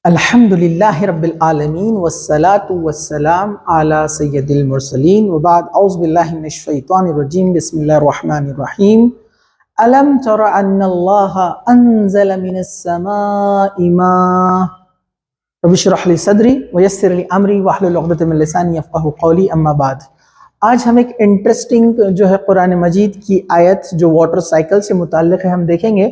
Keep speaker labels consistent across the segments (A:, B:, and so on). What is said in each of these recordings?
A: الحمدللہ رب العالمین والصلاة والسلام علی سید المرسلین وبعد اعوذ باللہ من الشیطان الرجیم بسم اللہ الرحمن الرحیم الم تر ان اللہ انزل من السماء ماء رب اشرح لی صدری ویسر لی امری واحلل عقدۃ من لسانی یفقہوا قولی اما بعد۔ آج ہم ایک انٹرسٹنگ جو ہے قرآن مجید کی آیت جو واٹر سائیکل سے متعلق ہے ہم دیکھیں گے۔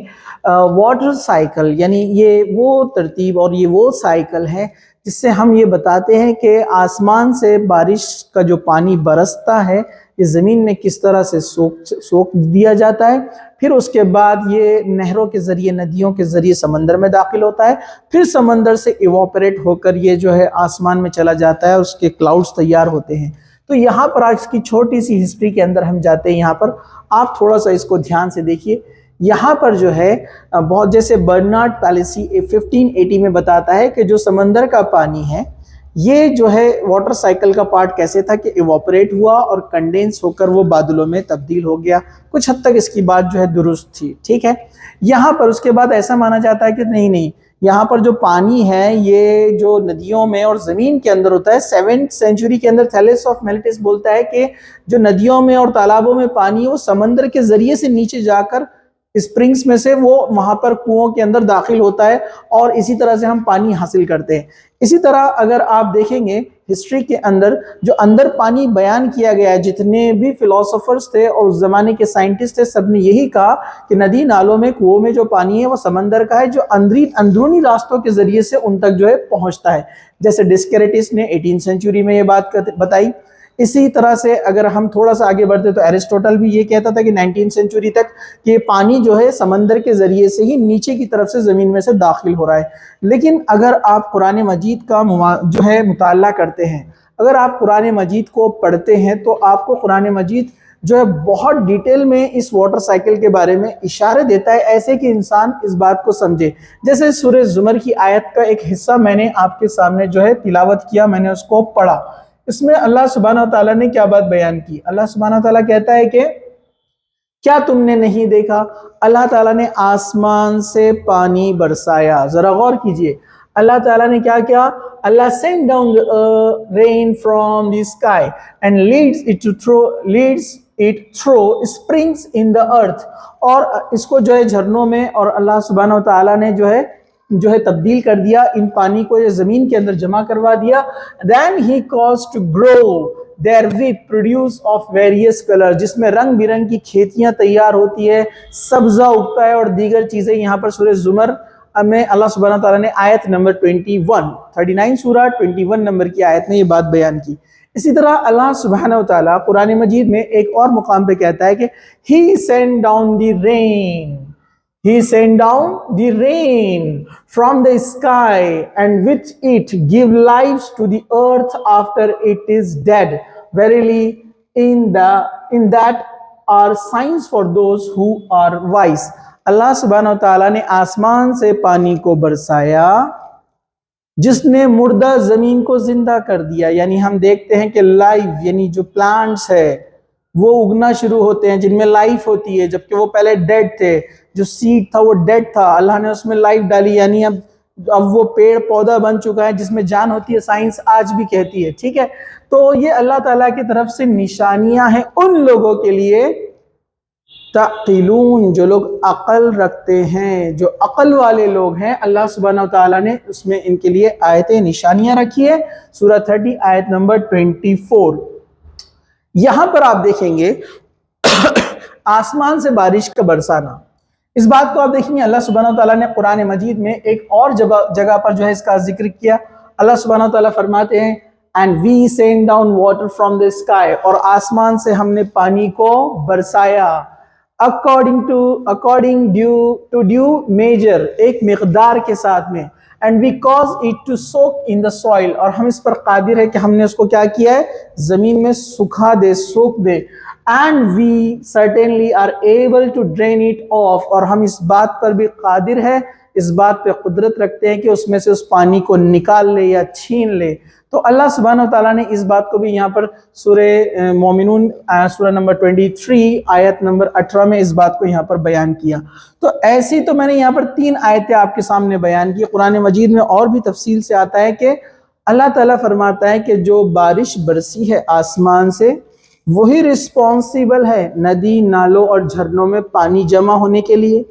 A: واٹر سائیکل یعنی یہ وہ ترتیب اور یہ وہ سائیکل ہے جس سے ہم یہ بتاتے ہیں کہ آسمان سے بارش کا جو پانی برستا ہے یہ زمین میں کس طرح سے سوک دیا جاتا ہے، پھر اس کے بعد یہ نہروں کے ذریعے ندیوں کے ذریعے سمندر میں داخل ہوتا ہے، پھر سمندر سے ایواپریٹ ہو کر یہ جو ہے آسمان میں چلا جاتا ہے، اس کے کلاؤڈز تیار ہوتے ہیں۔ تو یہاں پر آج کی چھوٹی سی ہسٹری کے اندر ہم جاتے ہیں۔ یہاں پر آپ تھوڑا سا اس کو دھیان سے دیکھیے۔ یہاں پر جو ہے بہت جیسے برنارڈ پیلیسی 1580 میں بتاتا ہے کہ جو سمندر کا پانی ہے یہ جو ہے واٹر سائیکل کا پارٹ کیسے تھا کہ ایواپریٹ ہوا اور کنڈینس ہو کر وہ بادلوں میں تبدیل ہو گیا۔ کچھ حد تک اس کی بات جو ہے درست تھی، ٹھیک ہے۔ یہاں پر اس کے بعد ایسا مانا جاتا ہے کہ نہیں یہاں پر جو پانی ہے یہ جو ندیوں میں اور زمین کے اندر ہوتا ہے۔ 7th سینچوری کے اندر تھیلیس آف میلیٹس بولتا ہے کہ جو ندیوں میں اور تالابوں میں پانی ہے وہ سمندر کے ذریعے سے نیچے جا کر اسپرنگز میں سے وہ وہاں پر کنووں کے اندر داخل ہوتا ہے اور اسی طرح سے ہم پانی حاصل کرتے ہیں۔ اسی طرح اگر آپ دیکھیں گے ہسٹری کے اندر جو اندر پانی بیان کیا گیا ہے، جتنے بھی فلاسفرز تھے اور اس زمانے کے سائنٹسٹ تھے سب نے یہی کہا کہ ندی نالوں میں کنووں میں جو پانی ہے وہ سمندر کا ہے جو اندرونی راستوں کے ذریعے سے ان تک جو ہے پہنچتا ہے، جیسے ڈسکریٹس نے 18 سینچوری میں یہ بات بتائی۔ اسی طرح سے اگر ہم تھوڑا سا آگے بڑھتے تو ایرسٹوٹل بھی یہ کہتا تھا کہ 19 سینچوری تک کہ یہ پانی جو ہے سمندر کے ذریعے سے ہی نیچے کی طرف سے زمین میں سے داخل ہو رہا ہے۔ لیکن اگر آپ قرآن مجید کا جو ہے مطالعہ کرتے ہیں، اگر آپ قرآن مجید کو پڑھتے ہیں تو آپ کو قرآن مجید جو ہے بہت ڈیٹیل میں اس واٹر سائیکل کے بارے میں اشارے دیتا ہے، ایسے کہ انسان اس بات کو سمجھے۔ جیسے سورہ زمر کی آیت کا ایک حصہ میں نے آپ کے سامنے جو ہے تلاوت کیا، میں نے اس کو پڑھا۔ اس میں اللہ سبحانہ وتعالیٰ نے کیا بات بیان کی؟ اللہ سبحانہ وتعالیٰ کہتا ہے کہ کیا تم نے نہیں دیکھا اللہ تعالیٰ نے آسمان سے پانی برسایا۔ ذرا غور کیجئے، اللہ تعالیٰ نے کیا کیا؟ اللہ sent down the rain from the sky and leads it through springs in the earth، اور اس کو جو ہے جھرنوں میں اور اللہ سبحانہ وتعالیٰ نے جو ہے تبدیل کر دیا، ان پانی کو یہ زمین کے اندر جمع کروا دیا۔ then he caused to grow there with produce of various color، جس میں رنگ برنگ کی کھیتیاں تیار ہوتی ہے، سبزہ اگتا ہے اور دیگر چیزیں۔ یہاں پر سورہ زمر میں اللہ سبحانہ تعالیٰ نے آیت نمبر 39 سورہ 21 نمبر کی آیت میں یہ بات بیان کی۔ اسی طرح اللہ سبحانہ وتعالیٰ قرآن مجید میں ایک اور مقام پہ کہتا ہے کہ he sent down the rain from the sky and with it give life to the earth after it is dead. Verily in that are signs for those who are wise۔ اللہ سبحانہ وتعالیٰ نے آسمان سے پانی کو برسایا جس نے مردہ زمین کو زندہ کر دیا۔ یعنی ہم دیکھتے ہیں کہ لائف یعنی جو پلانٹس ہے وہ اگنا شروع ہوتے ہیں جن میں لائف ہوتی ہے، جبکہ وہ پہلے ڈیڈ تھے۔ جو سیڈ تھا وہ ڈیڈ تھا، اللہ نے اس میں لائف ڈالی، یعنی اب وہ پیڑ پودا بن چکا ہے جس میں جان ہوتی ہے، سائنس آج بھی کہتی ہے، ٹھیک ہے۔ تو یہ اللہ تعالیٰ کی طرف سے نشانیاں ہیں ان لوگوں کے لیے تعقلون، جو لوگ عقل رکھتے ہیں، جو عقل والے لوگ ہیں۔ اللہ سبحانہ وتعالیٰ نے اس میں ان کے لیے آیتیں نشانیاں رکھی ہے۔ سورہ 30 آیت نمبر 24۔ یہاں پر آپ دیکھیں گے آسمان سے بارش کا برسانا، اس بات کو آپ دیکھیں گے اللہ سبحانہ وتعالیٰ نے قرآن مجید میں ایک اور جگہ پر جو ہے اس کا ذکر کیا۔ اللہ سبحانہ وتعالیٰ فرماتے ہیں and we send down water from the sky، اور آسمان سے ہم نے پانی کو برسایا according to due measure، ایک مقدار کے ساتھ میں، and we cause it to soak in the soil، اور ہم اس پر قادر ہے کہ ہم نے اس کو کیا کیا ہے؟ زمین میں سکھا دے، سوک دے۔ and we certainly are able to drain it off، اور ہم اس بات پر بھی قادر ہے، اس بات پہ قدرت رکھتے ہیں کہ اس میں سے اس پانی کو نکال لے یا چھین لے۔ تو اللہ سبحانہ وتعالیٰ نے اس بات کو بھی یہاں پر سورہ مومنون سورہ نمبر 23 آیت نمبر 18 میں اس بات کو یہاں پر بیان کیا۔ تو ایسی تو میں نے یہاں پر 3 آیتیں آپ کے سامنے بیان کی۔ قرآن مجید میں اور بھی تفصیل سے آتا ہے کہ اللہ تعالیٰ فرماتا ہے کہ جو بارش برسی ہے آسمان سے وہی رسپانسیبل ہے ندی نالوں اور جھرنوں میں پانی جمع ہونے کے لیے،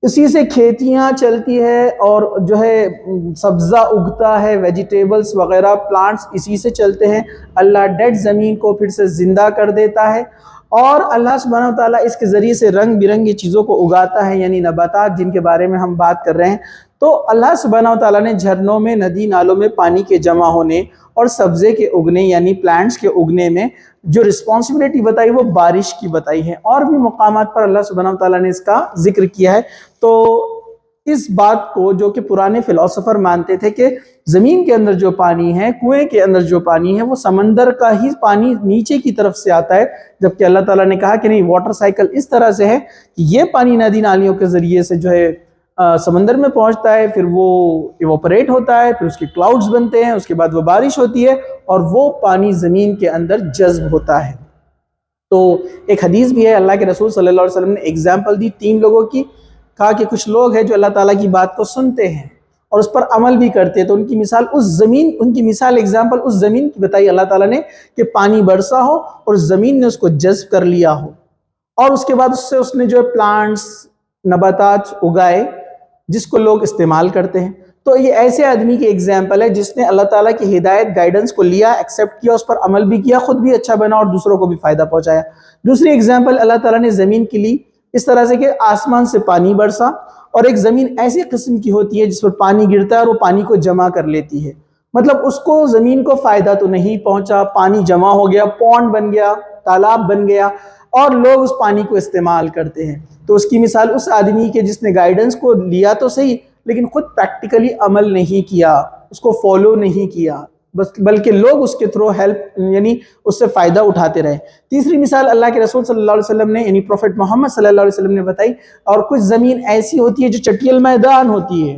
A: اسی سے کھیتیاں چلتی ہے اور جو ہے سبزہ اگتا ہے، ویجیٹیبلز وغیرہ پلانٹس اسی سے چلتے ہیں۔ اللہ ڈیڈ زمین کو پھر سے زندہ کر دیتا ہے، اور اللہ سبحانہ وتعالیٰ اس کے ذریعے سے رنگ برنگی چیزوں کو اگاتا ہے، یعنی نباتات جن کے بارے میں ہم بات کر رہے ہیں۔ تو اللہ سبحانہ وتعالیٰ نے جھرنوں میں، ندی نالوں میں پانی کے جمع ہونے اور سبزے کے اگنے یعنی پلانٹس کے اگنے میں جو رسپانسبلٹی بتائی وہ بارش کی بتائی ہے، اور بھی مقامات پر اللہ سبحانہ وتعالیٰ نے اس کا ذکر کیا ہے۔ تو اس بات کو جو کہ پرانے فلسفر مانتے تھے کہ زمین کے اندر جو پانی ہے، کنویں کے اندر جو پانی ہے، وہ سمندر کا ہی پانی نیچے کی طرف سے آتا ہے، جبکہ اللہ تعالیٰ نے کہا کہ نہیں، واٹر سائیکل اس طرح سے ہے کہ یہ پانی ندی نالیوں کے ذریعے سے جو ہے سمندر میں پہنچتا ہے، پھر وہ ایوپریٹ ہوتا ہے، پھر اس کے کلاؤڈز بنتے ہیں، اس کے بعد وہ بارش ہوتی ہے اور وہ پانی زمین کے اندر جذب ہوتا ہے۔ تو ایک حدیث بھی ہے، اللہ کے رسول صلی اللہ علیہ وسلم نے ایگزامپل دی 3 لوگوں کی، کہا کہ کچھ لوگ ہیں جو اللہ تعالیٰ کی بات کو سنتے ہیں اور اس پر عمل بھی کرتے ہیں، تو ان کی مثال ایگزامپل اس زمین کی بتائی اللہ تعالیٰ نے کہ پانی برسا ہو اور زمین نے اس کو جذب کر لیا ہو، اور اس کے بعد اس نے جو پلانٹس نباتات اگائے جس کو لوگ استعمال کرتے ہیں۔ تو یہ ایسے آدمی کی ایگزامپل ہے جس نے اللہ تعالیٰ کی ہدایت گائیڈنس کو لیا، ایکسیپٹ کیا، اس پر عمل بھی کیا، خود بھی اچھا بنا اور دوسروں کو بھی فائدہ پہنچایا۔ دوسری ایگزامپل اللہ تعالیٰ نے زمین کی لی اس طرح سے کہ آسمان سے پانی برسا، اور ایک زمین ایسی قسم کی ہوتی ہے جس پر پانی گرتا ہے اور وہ پانی کو جمع کر لیتی ہے، مطلب اس کو زمین کو فائدہ تو نہیں پہنچا، پانی جمع ہو گیا، پونڈ بن گیا، تالاب بن گیا، اور لوگ اس پانی کو استعمال کرتے ہیں۔ تو اس کی مثال اس آدمی کے جس نے گائیڈنس کو لیا تو صحیح، لیکن خود پریکٹیکلی عمل نہیں کیا، اس کو فالو نہیں کیا، بلکہ لوگ اس کے تھرو ہیلپ یعنی اس سے فائدہ اٹھاتے رہے۔ تیسری مثال اللہ کے رسول صلی اللہ علیہ وسلم نے یعنی پروفٹ محمد صلی اللہ علیہ وسلم نے بتائی، اور کچھ زمین ایسی ہوتی ہے جو چٹیل میدان ہوتی ہے،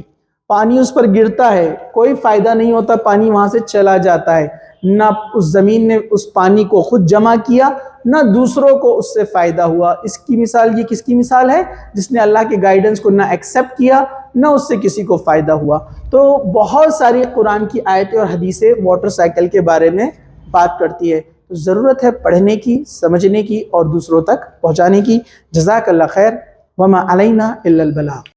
A: پانی اس پر گرتا ہے، کوئی فائدہ نہیں ہوتا، پانی وہاں سے چلا جاتا ہے، نہ اس زمین نے اس پانی کو خود جمع کیا نہ دوسروں کو اس سے فائدہ ہوا۔ اس کی مثال، یہ کس کی مثال ہے؟ جس نے اللہ کے گائیڈنس کو نہ ایکسیپٹ کیا نہ اس سے کسی کو فائدہ ہوا۔ تو بہت ساری قرآن کی آیتیں اور حدیثیں واٹر سائیکل کے بارے میں بات کرتی ہے، تو ضرورت ہے پڑھنے کی، سمجھنے کی اور دوسروں تک پہنچانے کی۔ جزاک اللہ خیر، وما علینا الا البلاغ۔